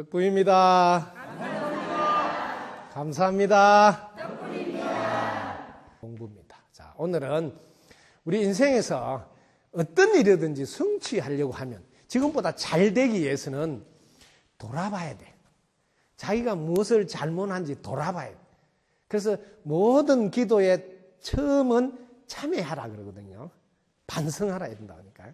덕분입니다. 감사합니다. 공부입니다. 자, 오늘은 우리 인생에서 어떤 일이든지 성취하려고 하면 지금보다 잘 되기 위해서는 돌아봐야 돼. 자기가 무엇을 잘못한지 돌아봐야 돼. 그래서 모든 기도의 처음은 참회하라 그러거든요. 반성하라 된다니까요.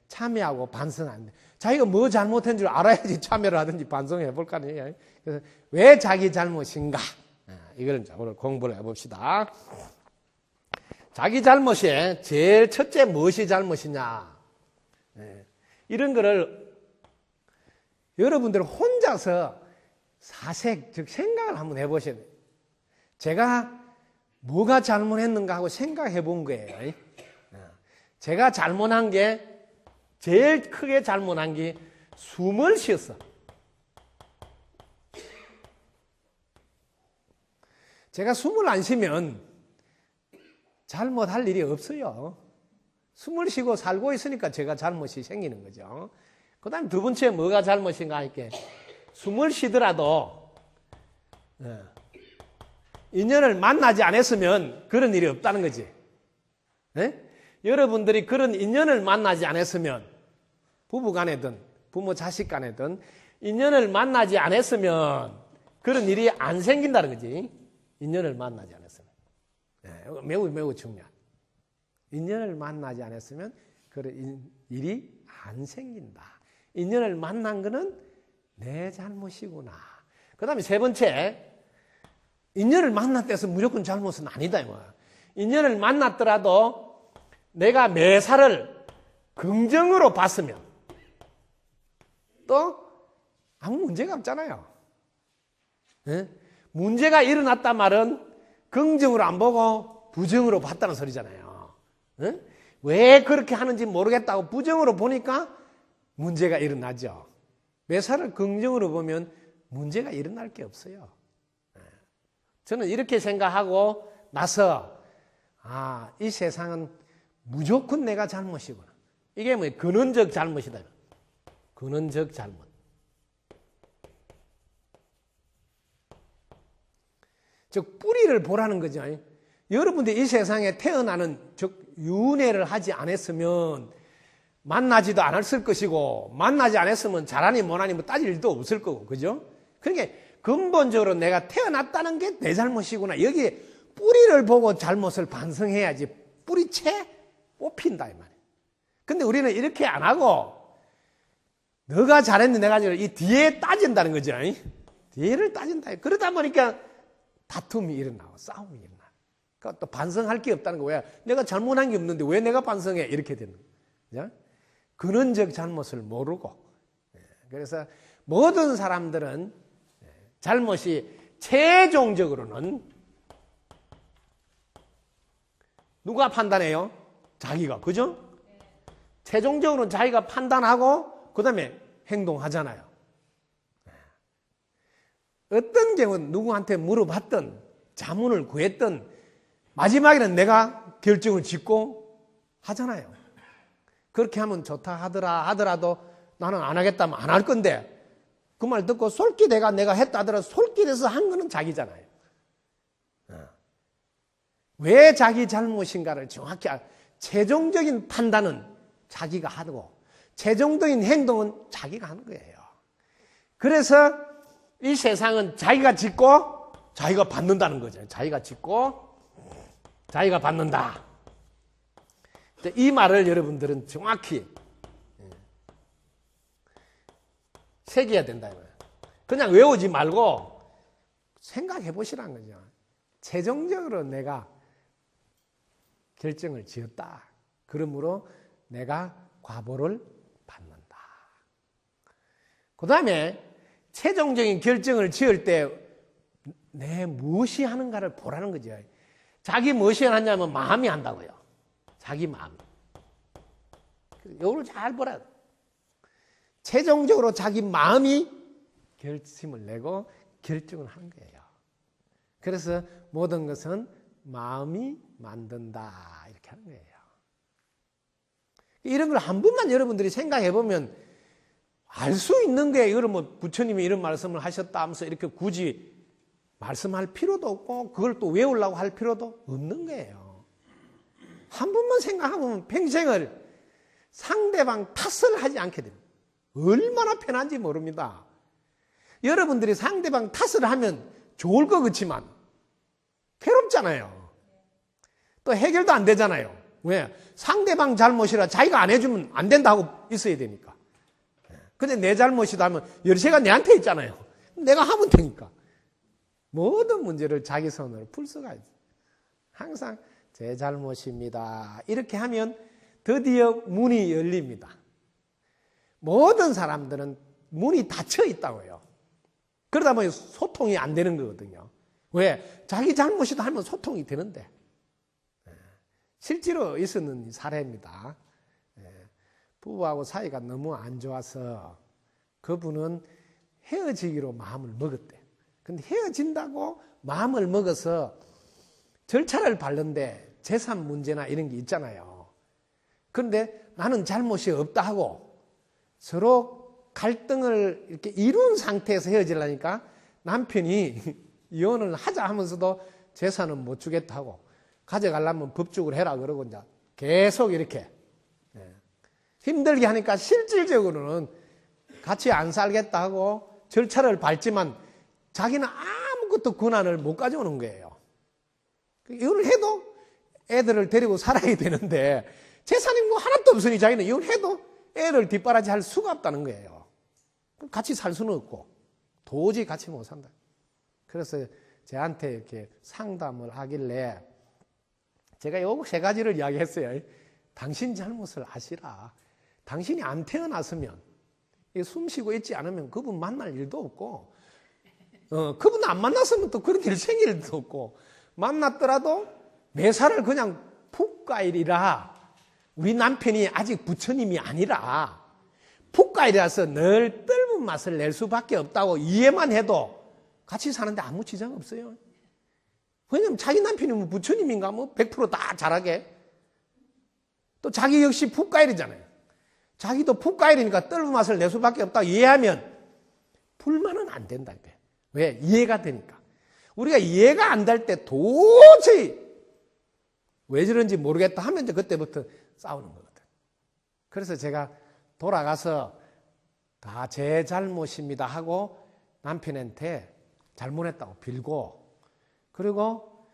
참회하고 반성하는데 자기가 뭐 잘못한 줄 알아야지 참회를 하든지 반성해 볼까 하네요. 그래서 왜 자기 잘못인가? 이걸 오늘 공부를 해봅시다. 자기 잘못에 제일 첫째 무엇이 잘못이냐? 이런 거를 여러분들 혼자서 사색, 즉 생각을 한번 해보셔야 돼요. 제가 뭐가 잘못했는가 하고 생각해 본 거예요. 제가 잘못한 게 제일 크게 잘못한 게 숨을 쉬었어. 제가 숨을 안 쉬면 잘못할 일이 없어요. 숨을 쉬고 살고 있으니까 제가 잘못이 생기는 거죠. 그 다음에 두 번째 뭐가 잘못인가 하니까 숨을 쉬더라도 인연을 만나지 않았으면 그런 일이 없다는 거지. 네? 여러분들이 그런 인연을 만나지 않았으면 부부 간에든 부모 자식 간에든 인연을 만나지 않았으면 그런 일이 안 생긴다는 거지. 인연을 만나지 않았으면. 매우 중요한. 인연을 만나지 않았으면 그런 일이 안 생긴다. 인연을 만난 거는 내 잘못이구나. 그 다음에 세 번째, 인연을 만났다 해서 무조건 잘못은 아니다. 인연을 만났더라도 내가 매사를 긍정으로 봤으면 또 아무 문제가 없잖아요. 문제가 일어났단 말은 긍정으로 안 보고 부정으로 봤다는 소리잖아요. 왜 그렇게 하는지 모르겠다고 부정으로 보니까 문제가 일어나죠. 매사를 긍정으로 보면 문제가 일어날 게 없어요. 저는 이렇게 생각하고 나서 이 세상은 무조건 내가 잘못이구나. 이게 뭐 근원적 잘못이다. 근원적 잘못. 즉 뿌리를 보라는 거죠. 여러분들 이 세상에 태어나는 즉 윤회를 하지 않았으면 만나지도 않았을 것이고 만나지 않았으면 잘하니 못하니 뭐 따질 일도 없을 거고 그죠? 그러니까 근본적으로 내가 태어났다는 게 내 잘못이구나. 여기에 뿌리를 보고 잘못을 반성해야지 뿌리채 뽑힌다 이 말이에요. 근데 우리는 이렇게 안 하고 너가 잘했는데 내가 아니라 이 뒤에 따진다는 거죠. 뒤를 따진다. 그러다 보니까 다툼이 일어나고 싸움이 일어나. 그러니까 또 반성할 게 없다는 거야. 내가 잘못한 게 없는데 왜 내가 반성해? 이렇게 되는 거야. 근원적 잘못을 모르고. 그래서 모든 사람들은 잘못이 최종적으로는 누가 판단해요? 자기가. 그죠? 최종적으로는 자기가 판단하고 그 다음에 행동하잖아요. 어떤 경우는 누구한테 물어봤든 자문을 구했든 마지막에는 내가 결정을 짓고 하잖아요. 그렇게 하면 좋다 하더라도 나는 안 하겠다면 안 할 건데 그 말 듣고 솔깃해가 내가 했다 하더라도 솔깃해서 한 거는 자기잖아요. 왜 자기 잘못인가를 정확히 최종적인 판단은 자기가 하고 최종적인 행동은 자기가 하는 거예요. 그래서 이 세상은 자기가 짓고 자기가 받는다는 거죠. 자기가 짓고 자기가 받는다. 이 말을 여러분들은 정확히 새겨야 된다. 그냥 외우지 말고 생각해 보시라는 거죠. 최종적으로 내가 결정을 지었다. 그러므로 내가 과보를 받는다. 그 다음에 최종적인 결정을 지을 때 내 무엇이 하는가를 보라는 거죠. 자기 무엇이 하냐면 마음이 한다고요. 자기 마음. 이걸 잘 보라. 최종적으로 자기 마음이 결심을 내고 결정을 하는 거예요. 그래서 모든 것은 마음이 만든다 이렇게 하는 거예요. 이런 걸 한 번만 여러분들이 생각해 보면 알 수 있는 게 이거는 뭐 부처님이 이런 말씀을 하셨다 하면서 이렇게 굳이 말씀할 필요도 없고 그걸 또 외우려고 할 필요도 없는 거예요. 한 번만 생각하면 평생을 상대방 탓을 하지 않게 됩니다. 얼마나 편한지 모릅니다. 여러분들이 상대방 탓을 하면 좋을 것 같지만 괴롭잖아요. 또 해결도 안 되잖아요. 왜? 상대방 잘못이라 자기가 안 해주면 안 된다 하고 있어야 되니까. 근데 내 잘못이다 하면 열쇠가 내한테 있잖아요. 내가 하면 되니까. 모든 문제를 자기 손으로 풀 수가 있어요. 항상 제 잘못입니다. 이렇게 하면 드디어 문이 열립니다. 모든 사람들은 문이 닫혀 있다고요. 그러다 보니 소통이 안 되는 거거든요. 왜? 자기 잘못이다 하면 소통이 되는데. 실제로 있었는 사례입니다. 부부하고 사이가 너무 안 좋아서 그분은 헤어지기로 마음을 먹었대. 근데 헤어진다고 마음을 먹어서 절차를 밟는데 재산 문제나 이런 게 있잖아요. 그런데 나는 잘못이 없다 하고 서로 갈등을 이렇게 이룬 상태에서 헤어지려니까 남편이 이혼을 하자 하면서도 재산은 못 주겠다 하고 가져가려면 법적으로 해라 그러고 이제 계속 이렇게 힘들게 하니까 실질적으로는 같이 안 살겠다 하고 절차를 밟지만 자기는 아무것도 권한을 못 가져오는 거예요. 이혼을 해도 애들을 데리고 살아야 되는데 재산이 뭐 하나도 없으니 자기는 이혼해도 애를 뒷바라지 할 수가 없다는 거예요. 같이 살 수는 없고 도저히 같이 못 산다. 그래서 저한테 이렇게 상담을 하길래 제가 요 세 가지를 이야기했어요. 당신 잘못을 아시라. 당신이 안 태어났으면 숨 쉬고 있지 않으면 그분 만날 일도 없고 그분 안 만났으면 또 그런 일 생길 일도 없고 만났더라도 매사를 그냥 푹 가이리라. 우리 남편이 아직 부처님이 아니라 푹 가이리라서 늘 떫은 맛을 낼 수밖에 없다고 이해만 해도 같이 사는데 아무 지장 없어요. 왜냐면 자기 남편이 뭐 부처님인가 뭐 100%다 잘하게. 또 자기 역시 푹 가이리잖아요. 자기도 푹 가이리니까 떫은 맛을 낼 수밖에 없다고 이해하면 불만은 안 된다. 왜? 이해가 되니까. 우리가 이해가 안 될 때 도저히 왜 저런지 모르겠다 하면 이제 그때부터 싸우는 거거든. 그래서 제가 돌아가서 다 제 잘못입니다 하고 남편한테 잘못했다고 빌고 그리고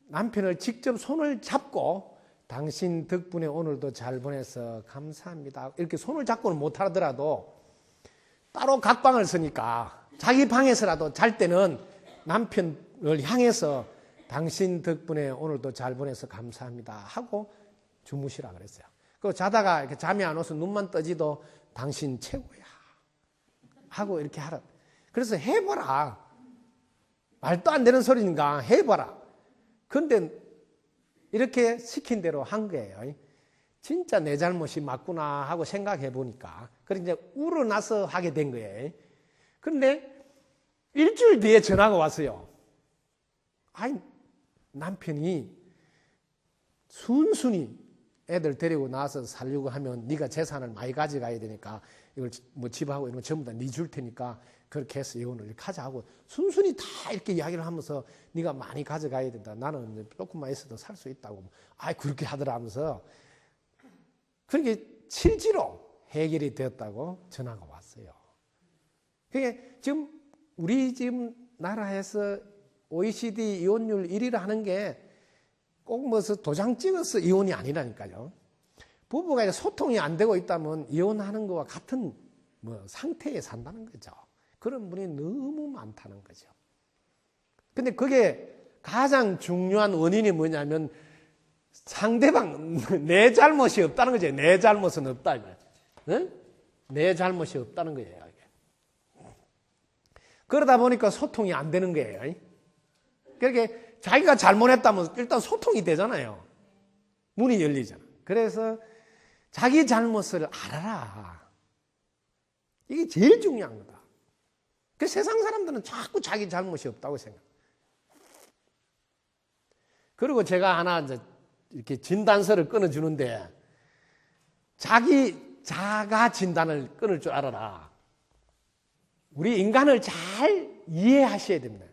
남편을 직접 손을 잡고 당신 덕분에 오늘도 잘 보내서 감사합니다. 이렇게 손을 잡고는 못 하더라도 따로 각방을 쓰니까 자기 방에서라도 잘 때는 남편을 향해서 당신 덕분에 오늘도 잘 보내서 감사합니다 하고 주무시라 그랬어요. 그리고 자다가 이렇게 잠이 안 와서 눈만 떠지도 당신 최고야 하고 이렇게 하라. 그래서 해봐라. 말도 안 되는 소리니까 해봐라. 그런데 이렇게 시킨 대로 한 거예요. 진짜 내 잘못이 맞구나 하고 생각해 보니까. 그래서 이제 우러나서 하게 된 거예요. 그런데 일주일 뒤에 전화가 왔어요. 아니, 남편이 순순히 애들 데리고 나와서 살려고 하면 네가 재산을 많이 가져가야 되니까 이걸 뭐 집하고 이런 거 전부 다 네 줄 테니까 그렇게 해서 이혼을 이렇게 하자 하고 순순히 다 이렇게 이야기를 하면서 네가 많이 가져가야 된다. 나는 조금만 있어도 살 수 있다고. 아이 그렇게 하더라 하면서 그게 실제로 해결이 되었다고 전화가 왔어요. 그게 지금 우리 지금 나라에서 OECD 이혼율 1위를 하는 게 꼭 뭐 도장 찍어서 이혼이 아니라니까요. 부부가 소통이 안 되고 있다면 이혼하는 거와 같은 뭐 상태에 산다는 거죠. 그런 분이 너무 많다는 거죠. 근데 그게 가장 중요한 원인이 뭐냐면 상대방 내 잘못이 없다는 거죠. 내 잘못은 없다. 응? 내 잘못이 없다는 거예요. 그러다 보니까 소통이 안 되는 거예요. 그렇게 자기가 잘못했다면 일단 소통이 되잖아요. 문이 열리잖아. 그래서 자기 잘못을 알아라. 이게 제일 중요한 거다. 그 세상 사람들은 자꾸 자기 잘못이 없다고 생각해요. 그리고 제가 하나 이제 이렇게 진단서를 끊어주는데 자기 자가 진단을 끊을 줄 알아라. 우리 인간을 잘 이해하셔야 됩니다.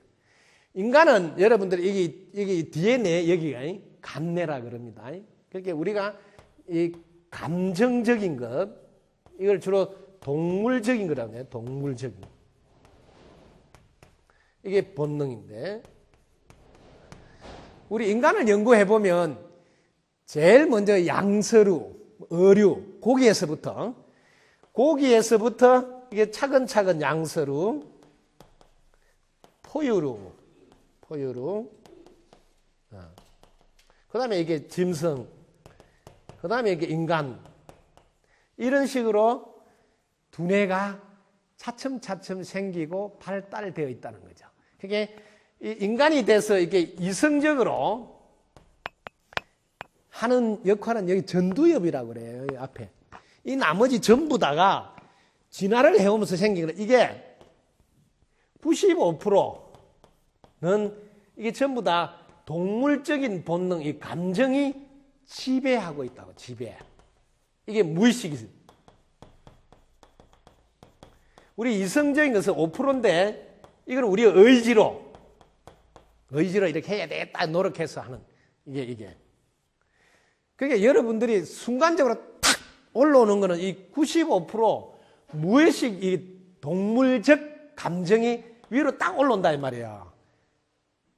인간은 여러분들이 여기 DNA 여기가 감내라 그럽니다. 그러니까 우리가 이 감정적인 것 이걸 주로 동물적인 거라고 해요. 동물적인. 이게 본능인데 우리 인간을 연구해 보면 제일 먼저 양서류, 어류, 고기에서부터 이게 차근차근 양서류, 포유류, 그 다음에 이게 짐승, 그 다음에 이게 인간, 이런 식으로 두뇌가 차츰차츰 생기고 발달되어 있다는 거죠. 그게 인간이 돼서 이게 이성적으로 하는 역할은 여기 전두엽이라고 그래요. 여기 앞에. 이 나머지 전부 다가 진화를 해오면서 생긴 거예요. 이게 95%는 이게 전부 다 동물적인 본능, 이 감정이 지배하고 있다고, 지배. 이게 무의식이죠. 우리 이성적인 것은 5%인데, 이건 우리의 의지로 이렇게 해야 되겠다 노력해서 하는, 이게. 그러니까 여러분들이 순간적으로 탁 올라오는 거는 이 95% 무의식, 이 동물적 감정이 위로 딱 올라온다, 이 말이야.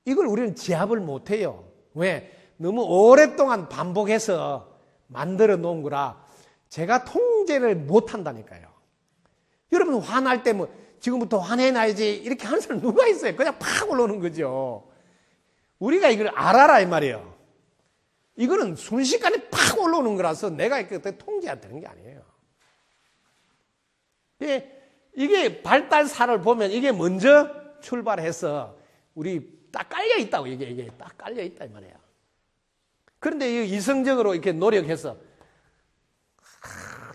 이걸 우리는 제압을 못 해요. 왜? 너무 오랫동안 반복해서 만들어 놓은 거라 제가 통제를 못 한다니까요. 여러분 화날 때 뭐 지금부터 화내놔야지 이렇게 하는 사람 누가 있어요? 그냥 팍 올라오는 거죠. 우리가 이걸 알아라 이 말이에요. 이거는 순식간에 팍 올라오는 거라서 내가 이렇게 통제가 되는 게 아니에요. 이게 발달사를 보면 이게 먼저 출발해서 우리 딱 깔려 있다고 이게 딱 깔려 있다 이 말이에요. 그런데 이성적으로 이렇게 노력해서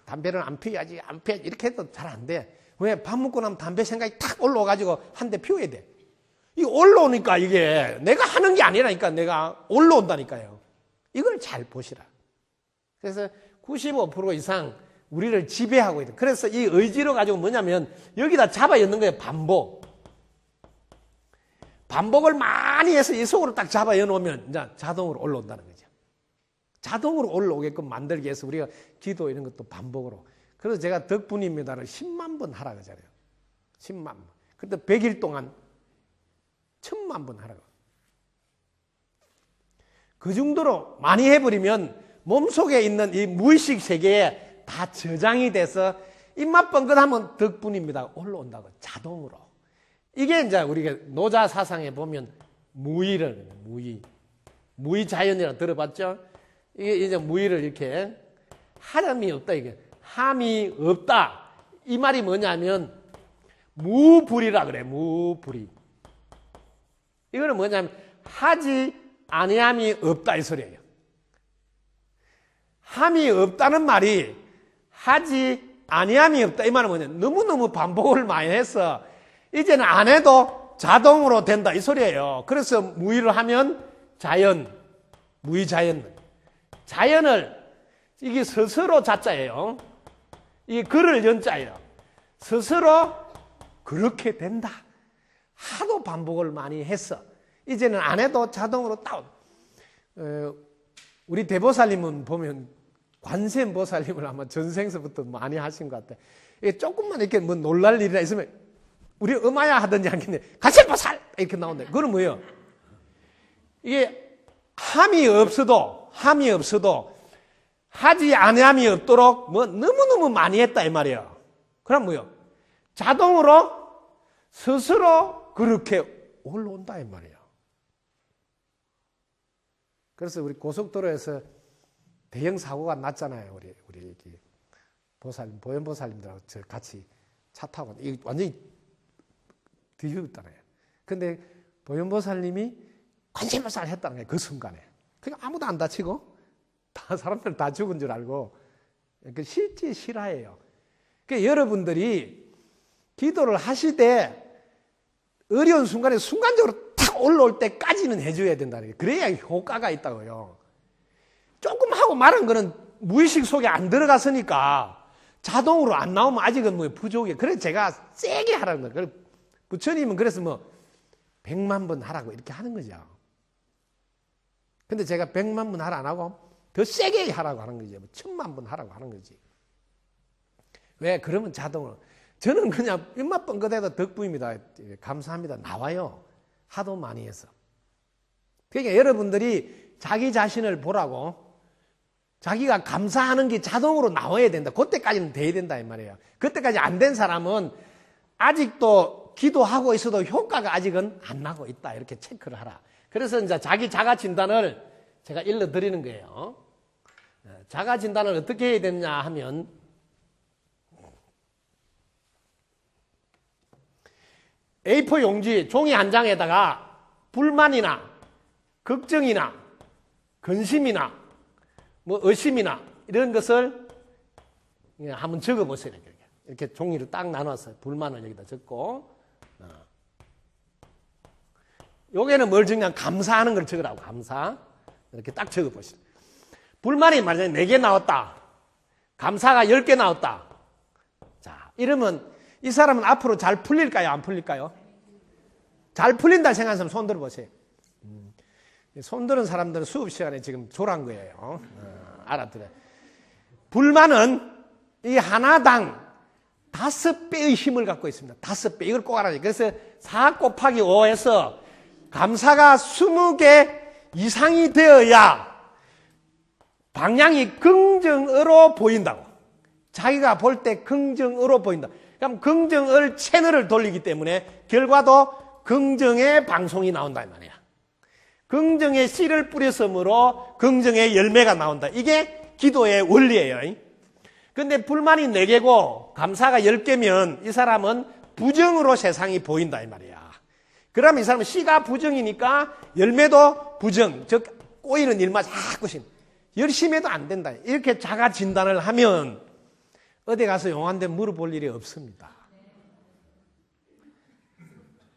담배를 안 피워야지 이렇게 해도 잘 안 돼. 왜? 밥 먹고 나면 담배 생각이 탁 올라와가지고 한 대 피워야 돼. 이게 올라오니까 이게 내가 하는 게 아니라니까 내가 올라온다니까요. 이걸 잘 보시라. 그래서 95% 이상 우리를 지배하고 있다. 그래서 이 의지로 가지고 뭐냐면 여기다 잡아 엮는 거예요. 반복을 많이 해서 이 속으로 딱 잡아 엮으면 이제 자동으로 올라온다는 거죠. 자동으로 올라오게끔 만들기 위해서 우리가 기도 이런 것도 반복으로. 그래서 제가 덕분입니다를 10만 번 하라 그러잖아요. 10만 번. 그때 100일 동안 1000만 번 하라고. 그 정도로 많이 해버리면 몸속에 있는 이 무의식 세계에 다 저장이 돼서 입맛 뻥긋하면 덕분입니다 올라온다고 자동으로. 이게 이제 우리가 노자 사상에 보면 무의를 무의자연이라 들어봤죠? 이게 이제 무의를 이렇게 하람이 없다 이게 함이 없다 이 말이 뭐냐면 무불이라 그래. 무불이. 이거는 뭐냐면 하지 아니함이 없다 이 소리예요. 함이 없다는 말이 하지 아니함이 없다 이 말은 뭐냐면 너무너무 반복을 많이 해서 이제는 안 해도 자동으로 된다 이 소리예요. 그래서 무의를 하면 자연, 무의자연. 자연을 이게 스스로 자자예요. 이게 글을 연자예요. 스스로 그렇게 된다. 하도 반복을 많이 했어. 이제는 안 해도 자동으로 다운. 우리 대보살님은 보면 관세음보살님을 아마 전생서부터 많이 하신 것 같아요. 이게 조금만 이렇게 뭐 놀랄 일이나 있으면 우리 음아야 하든지 하겠네. 관세음보살! 이렇게 나온다. 그건 뭐예요? 이게 함이 없어도 하지 아니함이 없도록 뭐 너무너무 많이 했다 이 말이에요. 그럼 뭐예요? 자동으로 스스로 그렇게 올라온다 이 말이에요. 그래서 우리 고속도로에서 대형 사고가 났잖아요. 우리 보살님, 보현보살님들하고 저 같이 차 타고 이 완전히 뒤집었잖아요. 근데 보현보살님이 관세음보살 했다는 거예요. 그 순간에. 그러니까 아무도 안 다치고 다 사람들 다 죽은 줄 알고 그 실제 실화예요. 그러니까 여러분들이 기도를 하시되 어려운 순간에 순간적으로 탁 올라올 때까지는 해줘야 된다는 거예요. 그래야 효과가 있다고요. 조금 하고 말은 거는 무의식 속에 안 들어갔으니까 자동으로 안 나오면 아직은 뭐 부족해. 그래서 제가 세게 하라는 거예요. 부처님은 그래서 뭐 100만 번 하라고 이렇게 하는 거죠. 근데 제가 100만 번 하라 안 하고 더 세게 하라고 하는 거죠. 1000만 번 하라고 하는 거지. 왜? 그러면 자동으로. 저는 그냥 입맛 뻥긋해도 덕분입니다. 감사합니다. 나와요. 하도 많이 해서. 그러니까 여러분들이 자기 자신을 보라고, 자기가 감사하는 게 자동으로 나와야 된다. 그때까지는 돼야 된다 이 말이에요. 그때까지 안 된 사람은 아직도 기도하고 있어도 효과가 아직은 안 나고 있다. 이렇게 체크를 하라. 그래서 이제 자기 자가 진단을 제가 일러드리는 거예요. 자가 진단을 어떻게 해야 되느냐 하면, A4 용지, 종이 한 장에다가 불만이나 걱정이나 근심이나 뭐 의심이나 이런 것을 한번 적어보세요. 이렇게 종이를 딱 나눠서 불만을 여기다 적고, 여기는 뭘 적냐? 감사하는 걸 적으라고. 감사. 이렇게 딱 적어보시죠. 불만이 만약에 4개 나왔다. 감사가 10개 나왔다. 자, 이러면 이 사람은 앞으로 잘 풀릴까요? 안 풀릴까요? 잘 풀린다 생각하는 사람 손 들어보세요. 손 들은 사람들은 수업 시간에 지금 졸한 거예요. 알아들어요. 불만은 이 하나당 5배의 힘을 갖고 있습니다. 5배. 이걸 꼭 알아야 돼요. 그래서 4 곱하기 5에서 감사가 20개 이상이 되어야 방향이 긍정으로 보인다고. 자기가 볼 때 긍정으로 보인다. 그럼 긍정을 채널을 돌리기 때문에 결과도 긍정의 방송이 나온다 이 말이야. 긍정의 씨를 뿌렸으므로 긍정의 열매가 나온다. 이게 기도의 원리예요. 근데 불만이 4개고 감사가 10개면 이 사람은 부정으로 세상이 보인다 이 말이야. 그러면 이 사람은 씨가 부정이니까 열매도 부정, 즉 꼬이는 일만 자꾸 열심히 해도 안 된다. 이렇게 자가 진단을 하면 어디 가서 용한데 물어볼 일이 없습니다.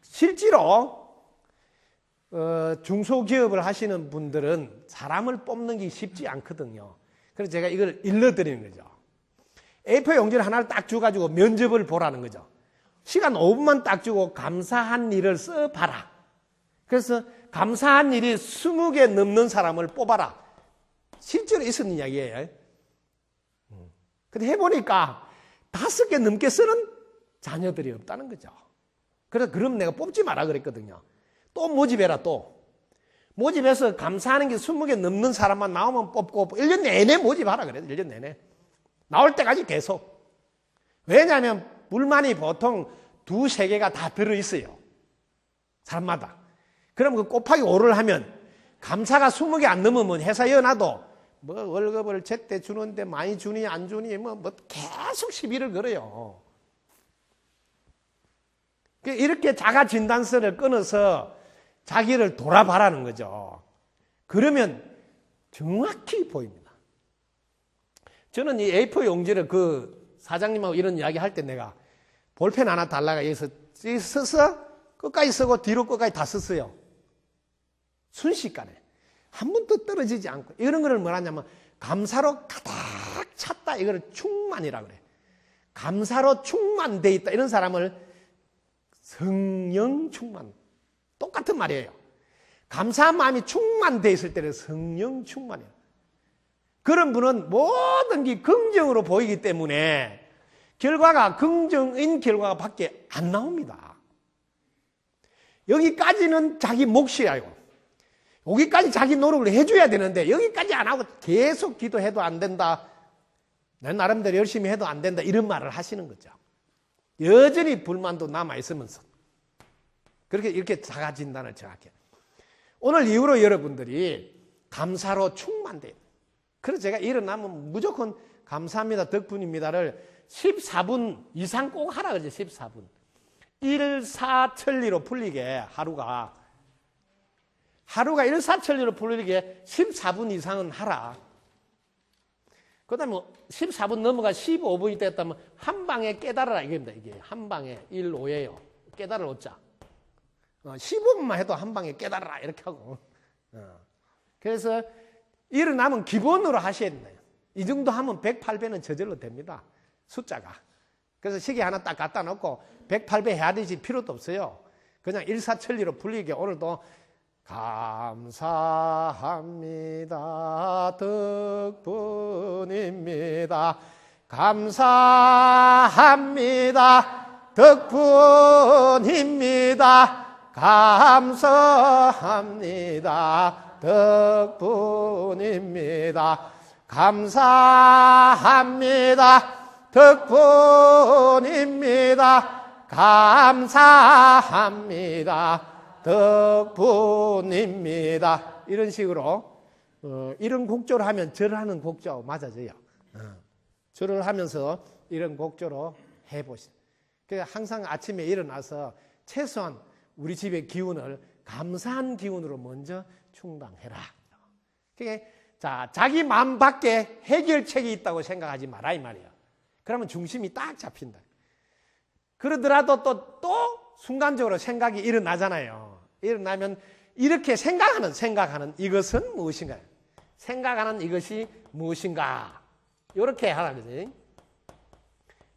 실제로 중소기업을 하시는 분들은 사람을 뽑는 게 쉽지 않거든요. 그래서 제가 이걸 일러드리는 거죠. A4 용지를 하나를 딱 주가지고 면접을 보라는 거죠. 시간 5분만 딱 주고 감사한 일을 써봐라. 그래서 감사한 일이 20개 넘는 사람을 뽑아라. 실제로 있었는 이야기예요. 근데 해보니까 5개 넘게 쓰는 자녀들이 없다는 거죠. 그래서 그럼 내가 뽑지 마라 그랬거든요. 또 모집해라 또. 모집해서 감사하는 게 20개 넘는 사람만 나오면 뽑고 1년 내내 모집하라 그래요. 1년 내내. 나올 때까지 계속. 왜냐하면 불만이 보통 2, 3개가 다 들어있어요. 사람마다. 그럼 그 곱하기 5를 하면 감사가 20개 안 넘으면 회사 여놔도 뭐 월급을 제때 주는데 많이 주니 안 주니 뭐 계속 시비를 걸어요. 이렇게 자가 진단서를 끊어서 자기를 돌아봐라는 거죠. 그러면 정확히 보입니다. 저는 이 A4 용지를 그 사장님하고 이런 이야기 할 때 내가 볼펜 하나 달라가 여기서 써서 끝까지 쓰고 뒤로 끝까지 다 썼어요. 순식간에. 한 번도 떨어지지 않고. 이런 거를 뭐라냐면 감사로 가득 찼다. 이거를 충만이라고 그래. 감사로 충만돼 있다. 이런 사람을 성령 충만. 똑같은 말이에요. 감사한 마음이 충만돼 있을 때는 성령 충만이에요. 그런 분은 모든 게 긍정으로 보이기 때문에 결과가 긍정인 결과가 밖에 안 나옵니다. 여기까지는 자기 몫이에요. 여기까지 자기 노력을 해줘야 되는데 여기까지 안 하고 계속 기도해도 안 된다. 내 나름대로 열심히 해도 안 된다. 이런 말을 하시는 거죠. 여전히 불만도 남아있으면서. 그렇게 이렇게 자가 진단을 정확히. 오늘 이후로 여러분들이 감사로 충만돼요. 그래서 제가 일어나면 무조건 감사합니다, 덕분입니다를 14분 이상 꼭 하라 그러죠. 14분. 일사천리로 풀리게 하루가 일사천리로 풀리게 14분 이상은 하라. 그 다음에 14분 넘어가 15분이 됐다면 한 방에 깨달아라 이겁니다. 이게 한 방에 1,5예요. 깨달을 얻자. 15분만 해도 한 방에 깨달아라 이렇게 하고. 그래서 일어나면 기본으로 하셔야 된다. 이 정도 하면 108배는 저절로 됩니다. 숫자가. 그래서 시계 하나 딱 갖다 놓고 108배 해야 되지 필요도 없어요. 그냥 일사천리로 불리게 오늘도 감사합니다. 덕분입니다. 감사합니다. 덕분입니다. 감사합니다. 덕분입니다. 감사합니다. 덕분입니다. 감사합니다. 덕분입니다. 이런 식으로 이런 곡조를 하면 절을 하는 곡조하고 맞아져요. 절을 하면서 이런 곡조로 해보시죠. 그러니까 항상 아침에 일어나서 최소한 우리 집의 기운을 감사한 기운으로 먼저 충당해라. 그러니까 자, 자기 마음 밖에 해결책이 있다고 생각하지 마라 이 말이야. 그러면 중심이 딱 잡힌다. 그러더라도 또 순간적으로 생각이 일어나잖아요. 일어나면 이렇게 생각하는 이것은 무엇인가? 생각하는 이것이 무엇인가? 이렇게 하라 그지?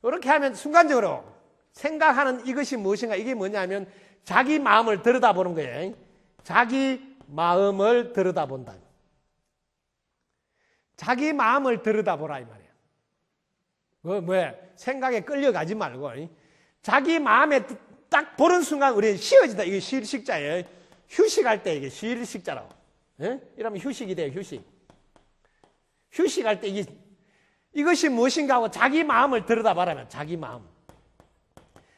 이렇게 하면 순간적으로 생각하는 이것이 무엇인가? 이게 뭐냐면 자기 마음을 들여다보는 거예요. 자기 마음을 들여다본다. 자기 마음을 들여다보라 이 말이에요. 생각에 끌려가지 말고 자기 마음에 딱 보는 순간 우리는 쉬어진다. 이게 쉴 식자예요. 휴식할 때 이게 쉴 식자라고. 이러면 휴식이 돼요. 휴식할 때 이것이 무엇인가 하고 자기 마음을 들여다보라면 자기 마음.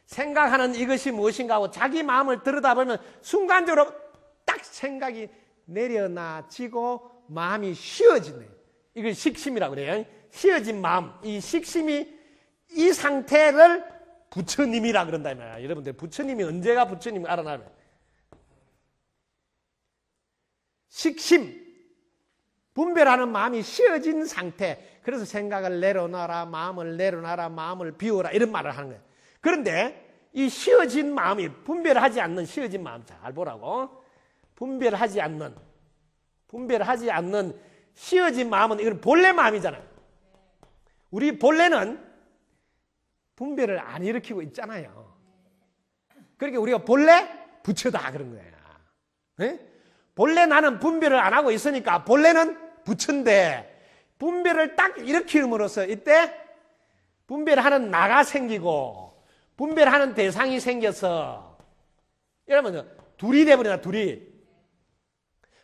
생각하는 이것이 무엇인가 하고 자기 마음을 들여다보면 순간적으로 딱 생각이 내려놔지고 마음이 쉬어지네. 이걸 식심이라고 그래요. 쉬어진 마음. 이 식심이 이 상태를 부처님이라 그런다 이 말이야. 여러분들 부처님이 언제가 부처님 알아나면 식심 분별하는 마음이 쉬어진 상태. 그래서 생각을 내려놔라, 마음을 내려놔라, 마음을 비워라 이런 말을 하는 거예요. 그런데 이 쉬어진 마음이 분별하지 않는 쉬어진 마음 잘 보라고. 분별하지 않는 쉬어진 마음은 이건 본래 마음이잖아요. 우리 본래는 분별을 안 일으키고 있잖아요. 그러니까 우리가 본래 부처다 그런 거야. 네? 본래 나는 분별을 안 하고 있으니까 본래는 부처인데 분별을 딱 일으킴으로써 이때 분별하는 나가 생기고 분별하는 대상이 생겨서 이러면 둘이 돼버리나 둘이.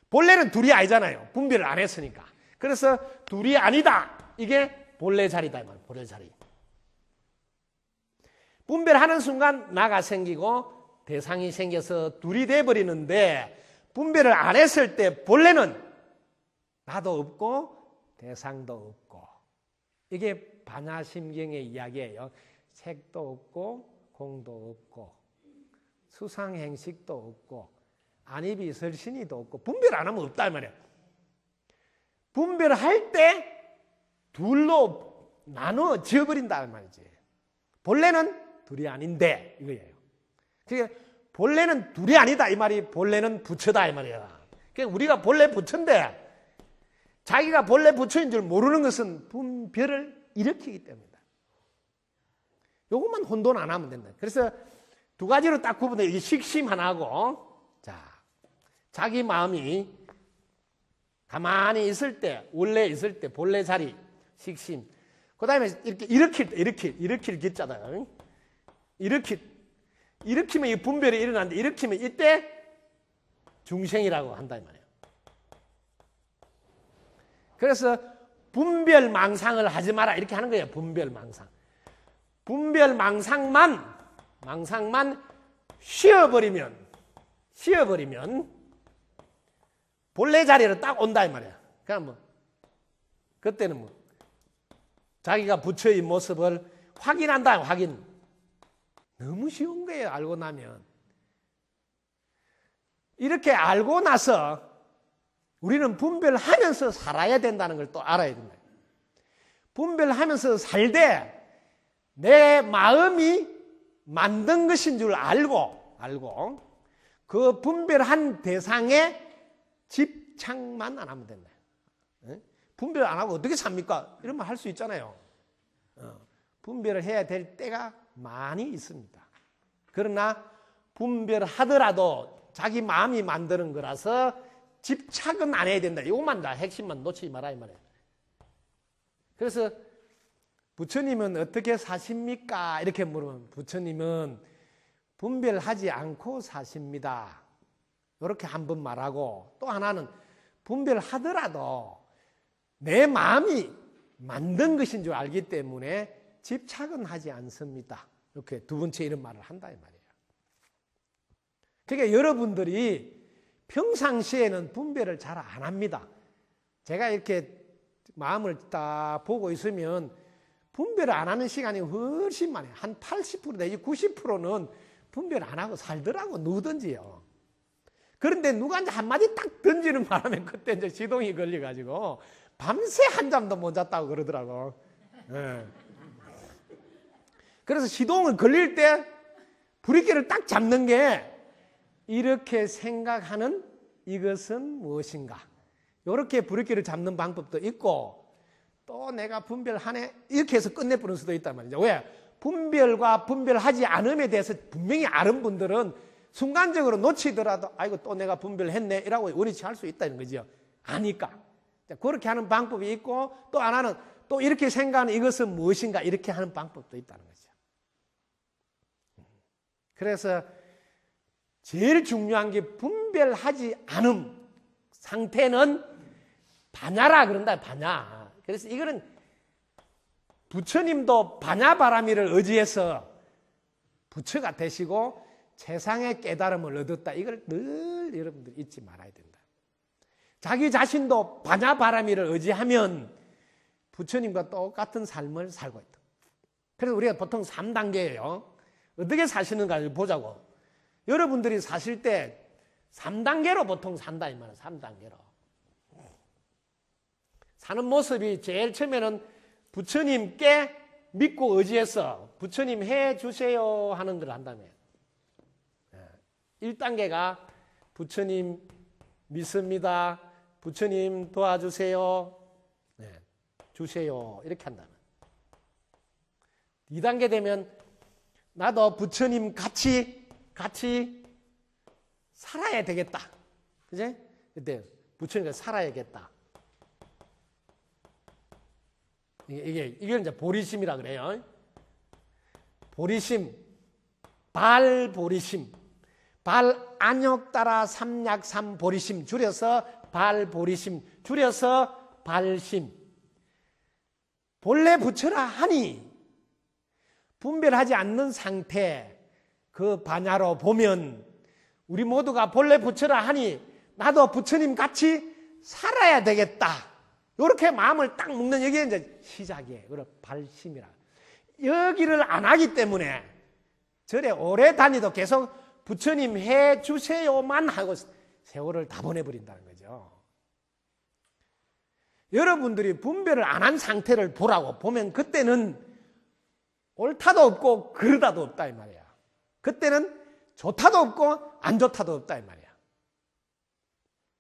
본래는 둘이 아니잖아요. 분별을 안 했으니까. 그래서 둘이 아니다. 이게 본래 자리다. 본래 자리. 분별하는 순간 나가 생기고 대상이 생겨서 둘이 돼버리는데 분별을 안 했을 때 본래는 나도 없고 대상도 없고 이게 반야심경의 이야기예요. 색도 없고 공도 없고 수상행식도 없고 안입이설신이도 없고 분별 안 하면 없다 이 말이야. 분별할 때 둘로 나눠져 버린다 이 말이지. 본래는 둘이 아닌데 이거예요. 그러니까 본래는 둘이 아니다 이 말이 본래는 부처다 이 말이야. 그러니까 우리가 본래 부처인데 자기가 본래 부처인 줄 모르는 것은 분별을 일으키기 때문이다. 요것만 혼돈 안 하면 된다. 그래서 두 가지로 딱 구분돼. 이게 식심 하나고 자 자기 마음이 가만히 있을 때 원래 있을 때 본래 자리 식심. 그 다음에 이렇게 일으킬 기자다. 일으키면 이 분별이 일어나는데 일으키면 이때 중생이라고 한다 이 말이에요. 그래서 분별망상을 하지 마라 이렇게 하는 거예요. 분별망상. 망상만 쉬어버리면 본래 자리로 딱 온다 이 말이야. 그러니까 그때는 자기가 부처의 모습을 확인한다. 확인. 너무 쉬운 거예요. 알고 나면. 이렇게 알고 나서 우리는 분별하면서 살아야 된다는 걸 또 알아야 된다. 분별하면서 살되 내 마음이 만든 것인 줄 알고 그 분별한 대상에 집착만 안 하면 된다. 분별 안 하고 어떻게 삽니까? 이런 말 할 수 있잖아요. 분별을 해야 될 때가 많이 있습니다. 그러나 분별하더라도 자기 마음이 만드는 거라서 집착은 안 해야 된다. 이것만 다 핵심만 놓치지 말아야 이 말이에요. 그래서 부처님은 어떻게 사십니까? 이렇게 물으면 부처님은 분별하지 않고 사십니다. 이렇게 한 번 말하고, 또 하나는 분별하더라도 내 마음이 만든 것인 줄 알기 때문에 집착은 하지 않습니다. 이렇게 두 번째 이런 말을 한다 이 말이에요. 그러니까 여러분들이 평상시에는 분별을 잘 안 합니다. 제가 이렇게 마음을 딱 보고 있으면 분별을 안 하는 시간이 훨씬 많아요. 한 80% 내지 90%는 분별 안 하고 살더라고, 누구든지요. 그런데 누가 이제 한마디 딱 던지는 바람에 그때 이제 시동이 걸려가지고 밤새 한잠도 못 잤다고 그러더라고. 네. 그래서 시동을 걸릴 때 브레이크를 딱 잡는 게 이렇게 생각하는 이것은 무엇인가. 이렇게 브레이크를 잡는 방법도 있고, 또 내가 분별하네 이렇게 해서 끝내버릴 수도 있단 말이죠. 왜? 분별과 분별하지 않음에 대해서 분명히 아는 분들은 순간적으로 놓치더라도 아이고 또 내가 분별했네 이라고 원위치할 수 있다는 거죠. 아니까. 그렇게 하는 방법이 있고, 또 하나는 또 이렇게 생각하는 이것은 무엇인가 이렇게 하는 방법도 있다는 거죠. 그래서 제일 중요한 게 분별하지 않음 상태는 반야라 그런다. 반야. 그래서 이거는 부처님도 반야바라미를 의지해서 부처가 되시고 세상의 깨달음을 얻었다. 이걸 늘 여러분들 잊지 말아야 된다. 자기 자신도 반야바라미를 의지하면 부처님과 똑같은 삶을 살고 있다. 그래서 우리가 보통 3단계예요. 어떻게 사시는가 보자고. 여러분들이 사실 때 3단계로 보통 산다 이 말이에요. 3단계로. 사는 모습이 제일 처음에는 부처님께 믿고 의지해서 부처님 해 주세요 하는 걸 한다며. 1단계가 부처님 믿습니다. 부처님 도와주세요. 주세요. 이렇게 한다면. 2단계 되면 나도 부처님 같이 살아야 되겠다. 그지? 그때 부처님과 살아야겠다. 이게 이제 보리심이라 그래요. 보리심, 발보리심, 발안욕 따라 삼약삼 보리심 줄여서 발보리심 줄여서 발심. 본래 부처라 하니 분별하지 않는 상태 그 반야로 보면 우리 모두가 본래 부처라 하니 나도 부처님 같이 살아야 되겠다. 이렇게 마음을 딱 먹는 여기에 이제 시작이에요. 그래 발심이라. 여기를 안 하기 때문에 절에 오래 다니도 계속 부처님 해 주세요만 하고 세월을 다 보내버린다는 거죠. 여러분들이 분별을 안 한 상태를 보라고 보면 그때는 옳다도 없고 그르다도 없다 이 말이야. 그때는 좋다도 없고 안 좋다도 없다 이 말이야.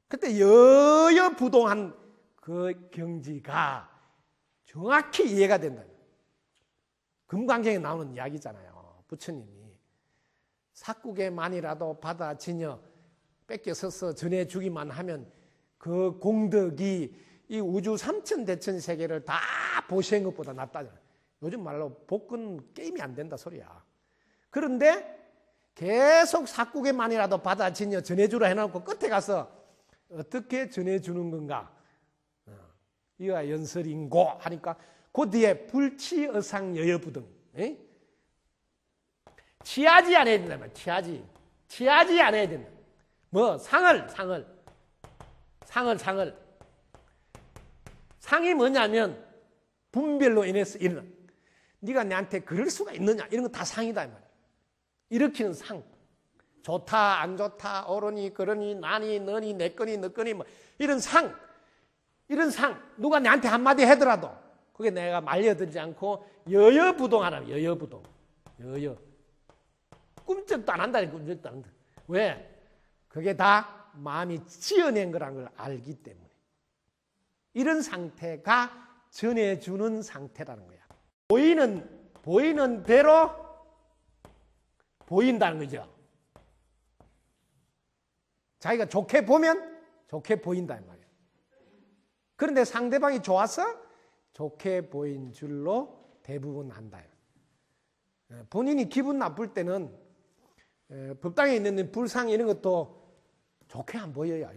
그때 여여부동한 그 경지가 정확히 이해가 된다. 금강경에 나오는 이야기잖아요. 부처님이 삭국에만이라도 받아지녀 뺏겨서서 전해주기만 하면 그 공덕이 이 우주 삼천대천 세계를 다 보시는 것보다 낫다잖아요. 요즘 말로 복근 게임이 안 된다 소리야. 그런데 계속 삭국에만이라도 받아지녀 전해주라 해놓고 끝에 가서 어떻게 전해주는 건가? 이와 연설인고 하니까 그 뒤에 불치의상 여여부등. 취하지 않아야 된다 말이야. 취하지 않아야 된다. 뭐 상을 상이 뭐냐면 분별로 인해서 일어나. 네가 내한테 그럴 수가 있느냐 이런 거 다 상이다 이 말이야. 일으키는 상. 좋다 안 좋다 옳으니 그러니 나니 너니 내 거니 너 거니 뭐 이런 상 누가 내한테 한마디 하더라도 그게 내가 말려들지 않고 여여부동하라. 여여부동. 여여. 꿈쩍도 안 한다. 꿈쩍도 안 한다. 왜? 그게 다 마음이 지어낸 거라는 걸 알기 때문에. 이런 상태가 전해주는 상태라는 거야. 보이는 보이는 대로 보인다는 거죠. 자기가 좋게 보면 좋게 보인다 이 말이에요. 그런데 상대방이 좋아서 좋게 보인 줄로 대부분 안다. 본인이 기분 나쁠 때는 법당에 있는 불상 이런 것도 좋게 안 보여요.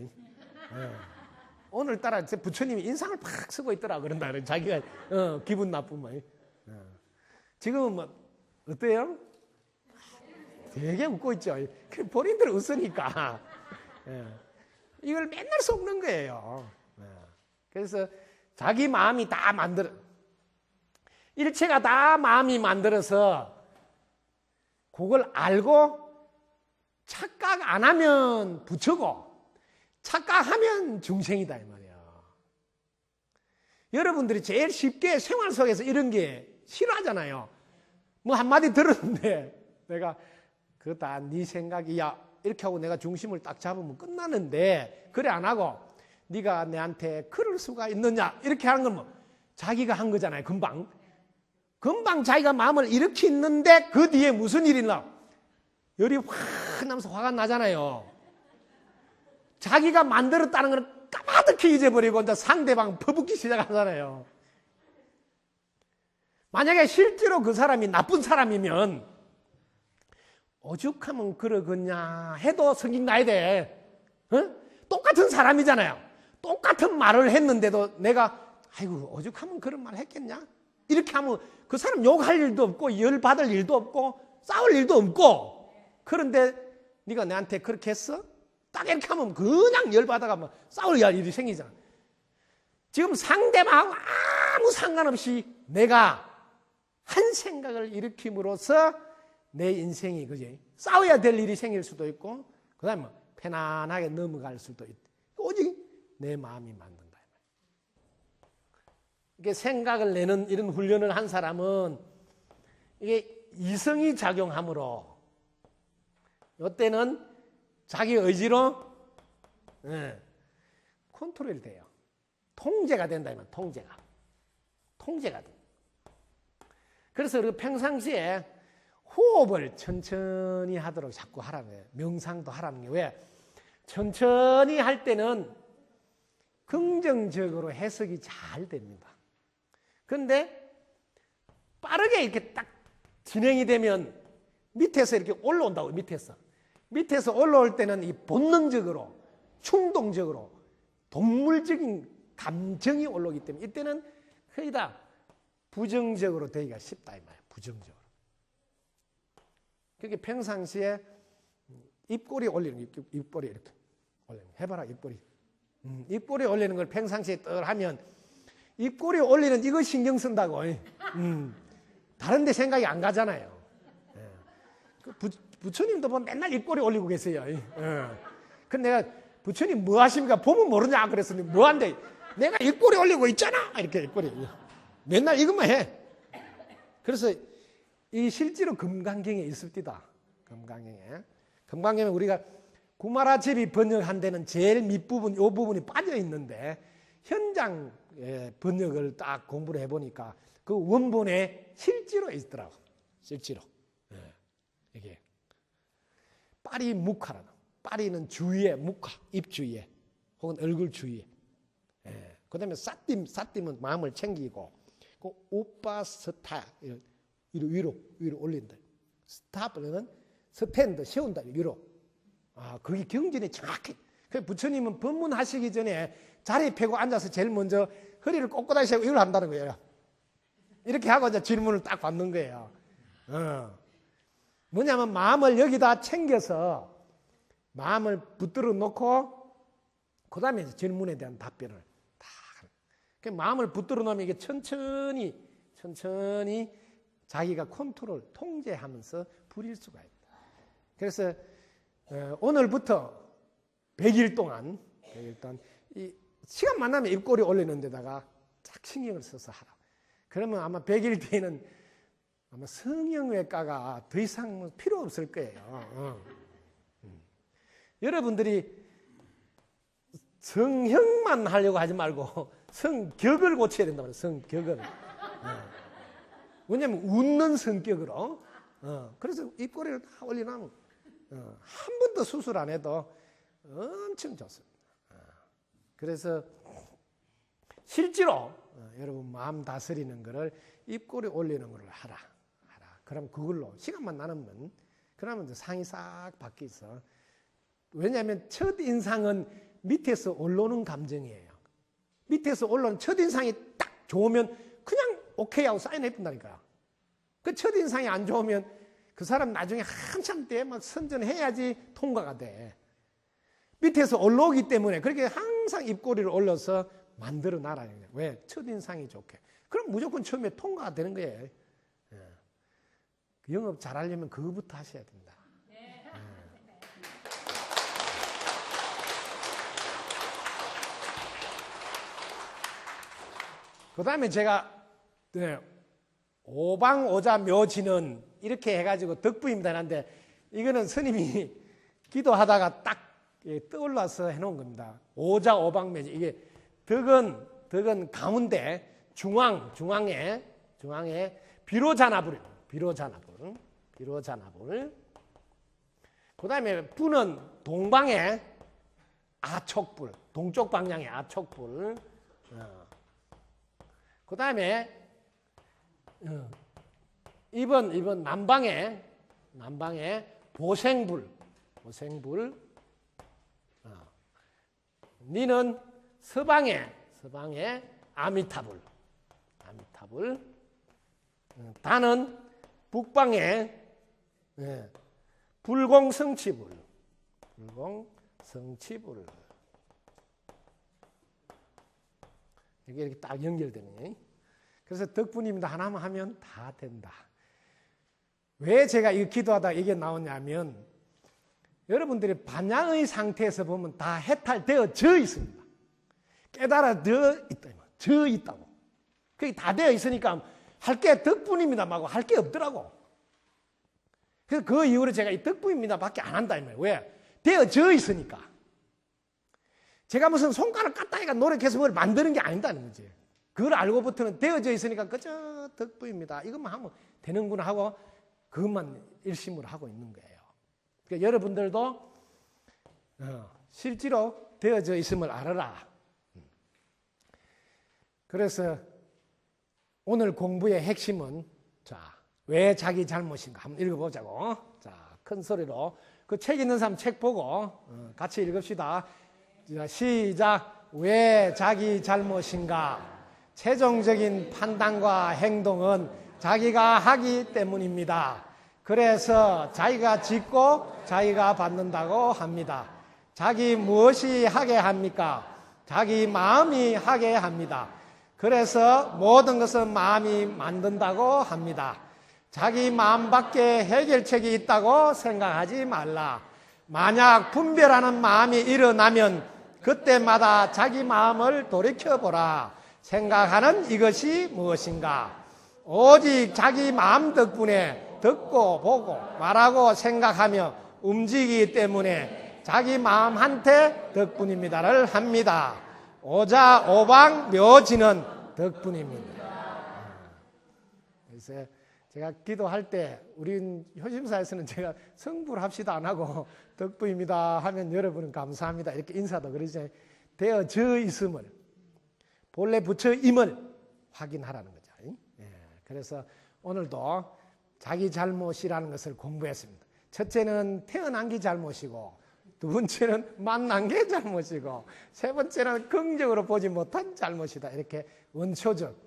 오늘따라 부처님이 인상을 팍 쓰고 있더라 그런다. 자기가 기분 나쁘면. 지금은 뭐 어때요? 되게 웃고 있죠. 본인들 웃으니까 이걸 맨날 속는 거예요. 그래서 자기 마음이 다 일체가 다 마음이 만들어서 그걸 알고 착각 안 하면 부처고 착각하면 중생이다 이 말이야. 여러분들이 제일 쉽게 생활 속에서 이런 게 싫어하잖아요. 뭐 한마디 들었는데 내가 그거 다 네 생각이야 이렇게 하고 내가 중심을 딱 잡으면 끝나는데 그래 안 하고 네가 내한테 그럴 수가 있느냐 이렇게 하는 건 뭐 자기가 한 거잖아요. 금방 자기가 마음을 이렇게 있는데 그 뒤에 무슨 일이 나? 열이 확 나면서 화가 나잖아요. 자기가 만들었다는 걸 까마득히 잊어버리고 이제 상대방 퍼붓기 시작하잖아요. 만약에 실제로 그 사람이 나쁜 사람이면 오죽하면 그러겠냐 해도 성격 나야 돼. 똑같은 사람이잖아요. 똑같은 말을 했는데도 내가 아이고 오죽하면 그런 말 했겠냐? 이렇게 하면 그 사람 욕할 일도 없고 열받을 일도 없고 싸울 일도 없고 그런데 네가 내한테 그렇게 했어? 딱 이렇게 하면 그냥 열받아가 뭐 싸울 일이 생기잖아. 지금 상대방하고 아무 상관없이 내가 한 생각을 일으킴으로써 내 인생이 그지 싸워야 될 일이 생길 수도 있고 그 다음에 뭐 편안하게 넘어갈 수도 있고 오직 내 마음이 만든다. 이게 생각을 내는 이런 훈련을 한 사람은 이게 이성이 작용하므로 이때는 자기 의지로 컨트롤이 돼요. 통제가 된다. 통제가 돼. 그래서 평상시에 호흡을 천천히 하도록 자꾸 하라는 거예요. 명상도 하라는 게 왜? 천천히 할 때는 긍정적으로 해석이 잘 됩니다. 그런데 빠르게 이렇게 딱 진행이 되면 밑에서 이렇게 올라온다고 밑에서 올라올 때는 이 본능적으로 충동적으로 동물적인 감정이 올라오기 때문에 이때는 거의 다 부정적으로 되기가 쉽다 이 말이에요. 부정적으로. 그러니까 평상시에 입꼬리 올리는 거, 입꼬리 이렇게 올리는 거. 해봐라 입꼬리. 입꼬리 올리는 걸 평상시에 뜰 하면 입꼬리 올리는 이거 신경 쓴다고. 다른 데 생각이 안 가잖아요. 부처님도 보면 맨날 입꼬리 올리고 계세요. 근데 내가 부처님 뭐 하십니까? 보면 모르냐 그랬더니 뭐 한대? 내가 입꼬리 올리고 있잖아. 이렇게 입꼬리. 맨날 이것만 해. 그래서 이 실제로 금강경에 있습니다. 금강경에 우리가 구마라집이 번역한 데는 제일 밑부분, 이 부분이 빠져 있는데 현장 번역을 딱 공부를 해보니까 그 원본에 실제로 있더라고. 실제로. 이게 빠리 묵화라는. 빠리는 주위에 묵화, 입 주위에 혹은 얼굴 주위에. 그 다음에 사띠는 마음을 챙기고 그 우빠스타 위로 올린다. 스탑은 스탠드 세운다 위로. 그게 경전이 정확해. 그 부처님은 법문하시기 전에 자리 펴고 앉아서 제일 먼저 허리를 꼿꼿하게 세우고 이걸 한다는 거예요. 이렇게 하고 이제 질문을 딱 받는 거예요. 뭐냐면 마음을 여기다 챙겨서 마음을 붙들어 놓고 그 다음에 질문에 대한 답변을 다 하는. 그 마음을 붙들어 놓으면 이게 천천히 자기가 컨트롤, 통제하면서 부릴 수가 있다. 그래서 오늘부터 100일 동안 이 시간 만나면 입꼬리 올리는 데다가 쫙 신경을 써서 하라. 그러면 아마 100일 뒤에는 아마 성형외과가 더 이상 필요 없을 거예요. 여러분들이 성형만 하려고 하지 말고 성격을 고쳐야 된다 말이에요. 성격을. 왜냐하면 웃는 성격으로. 그래서 입꼬리를 다 올려놓으면 한 번도 수술 안 해도 엄청 좋습니다. 그래서 실제로 여러분 마음 다스리는 거를 입꼬리 올리는 거를 하라. 그럼 그걸로 시간만 나누면 그러면 상이 싹 바뀌어서. 왜냐하면 첫인상은 밑에서 올라오는 감정이에요. 밑에서 올라오는 첫인상이 딱 좋으면 그냥 오케이 하고 사인해 준다니까요. 그 첫인상이 안 좋으면 그 사람 나중에 한참 뒤에 막 선전해야지 통과가 돼. 밑에서 올라오기 때문에 그렇게 항상 입꼬리를 올려서 만들어 놔라. 왜? 첫인상이 좋게. 그럼 무조건 처음에 통과가 되는 거예요. 영업 잘하려면 그거부터 하셔야 된다. 그 다음에 제가 오방오자 묘지는 이렇게 해가지고 덕부입니다 하는데 이거는 스님이 기도하다가 딱 떠올라서 해놓은 겁니다. 오자 오방묘지. 이게 덕은 가운데 중앙에 비로자나불. 그 다음에 불은 동방에 아촉불. 동쪽 방향의 아촉불. 그 다음에 이번 남방에 보생불. 니는 서방에 아미타불. 다는 북방에 불공성치불. 이게 이렇게 딱 연결되네. 그래서 덕분입니다 하나만 하면 다 된다. 왜 제가 이거 기도하다 이게 나오냐면 여러분들이 반향의 상태에서 보면 다 해탈되어져 있습니다. 깨달아져 있다고. 그게 다 되어 있으니까 할 게 덕분입니다 하고 할 게 없더라고. 그래서 그 이후로 제가 이 덕분입니다 밖에 안 한다 이 말이에요. 왜? 되어져 있으니까. 제가 무슨 손가락 까딱이가 노력해서 뭘 만드는 게 아니다는 거지. 그걸 알고부터는 되어져 있으니까 그저 덕분입니다. 이것만 하면 되는구나 하고 그것만 일심으로 하고 있는 거예요. 그러니까 여러분들도 실제로 되어져 있음을 알아라. 그래서 오늘 공부의 핵심은 왜 자기 잘못인가 한번 읽어보자고. 큰 소리로 그 책 있는 사람 책 보고 같이 읽읍시다. 시작. 왜 자기 잘못인가? 최종적인 판단과 행동은 자기가 하기 때문입니다. 그래서 자기가 짓고 자기가 받는다고 합니다. 자기 무엇이 하게 합니까? 자기 마음이 하게 합니다. 그래서 모든 것은 마음이 만든다고 합니다. 자기 마음밖에 해결책이 있다고 생각하지 말라. 만약 분별하는 마음이 일어나면 그때마다 자기 마음을 돌이켜보라. 생각하는 이것이 무엇인가? 오직 자기 마음 덕분에 듣고 보고 말하고 생각하며 움직이기 때문에 자기 마음한테 덕분입니다를 합니다. 오자 오방 묘지는 덕분입니다. 그래서 제가 기도할 때 우리 효심사에서는 제가 성불 합시다 안 하고 덕분입니다 하면 여러분은 감사합니다 이렇게 인사도 그러죠. 되어져 있음을 본래 부처임을 확인하라는 거죠. 그래서 오늘도 자기 잘못이라는 것을 공부했습니다. 첫째는 태어난 게 잘못이고 두 번째는 만난 게 잘못이고 세 번째는 긍정으로 보지 못한 잘못이다. 이렇게 원초적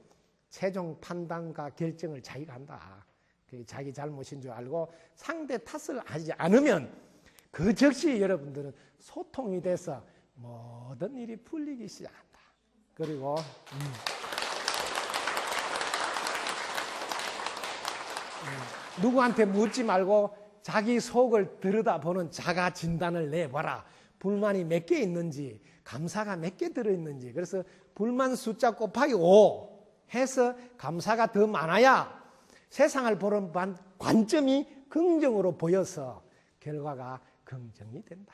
최종 판단과 결정을 자기가 한다. 그게 자기 잘못인 줄 알고 상대 탓을 하지 않으면 그 즉시 여러분들은 소통이 돼서 모든 일이 풀리기 시작한다. 그리고 누구한테 묻지 말고 자기 속을 들여다보는 자가 진단을 내봐라. 불만이 몇 개 있는지, 감사가 몇 개 들어있는지. 그래서 불만 숫자 곱하기 5 해서 감사가 더 많아야 세상을 보는 관점이 긍정으로 보여서 결과가 긍정이 된다.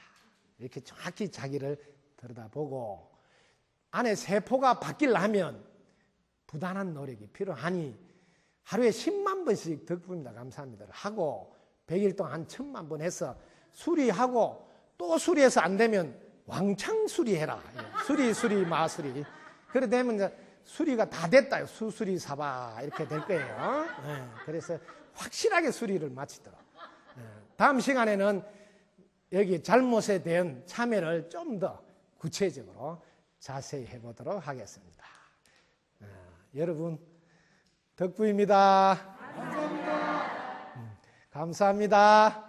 이렇게 정확히 자기를 들여다보고 안에 세포가 바뀌려면 부단한 노력이 필요하니 하루에 10만 번씩 덕분입니다. 감사합니다. 하고 100일 동안 한 1000만 번 해서 수리하고 또 수리해서 안 되면 왕창 수리해라. 수리 마수리. 그래 되면 이제 수리가 다 됐다. 수수리 사바 이렇게 될 거예요. 그래서 확실하게 수리를 마치도록. 다음 시간에는 여기 잘못에 대한 참여를 좀 더 구체적으로 자세히 해보도록 하겠습니다. 여러분 덕부입니다. 감사합니다.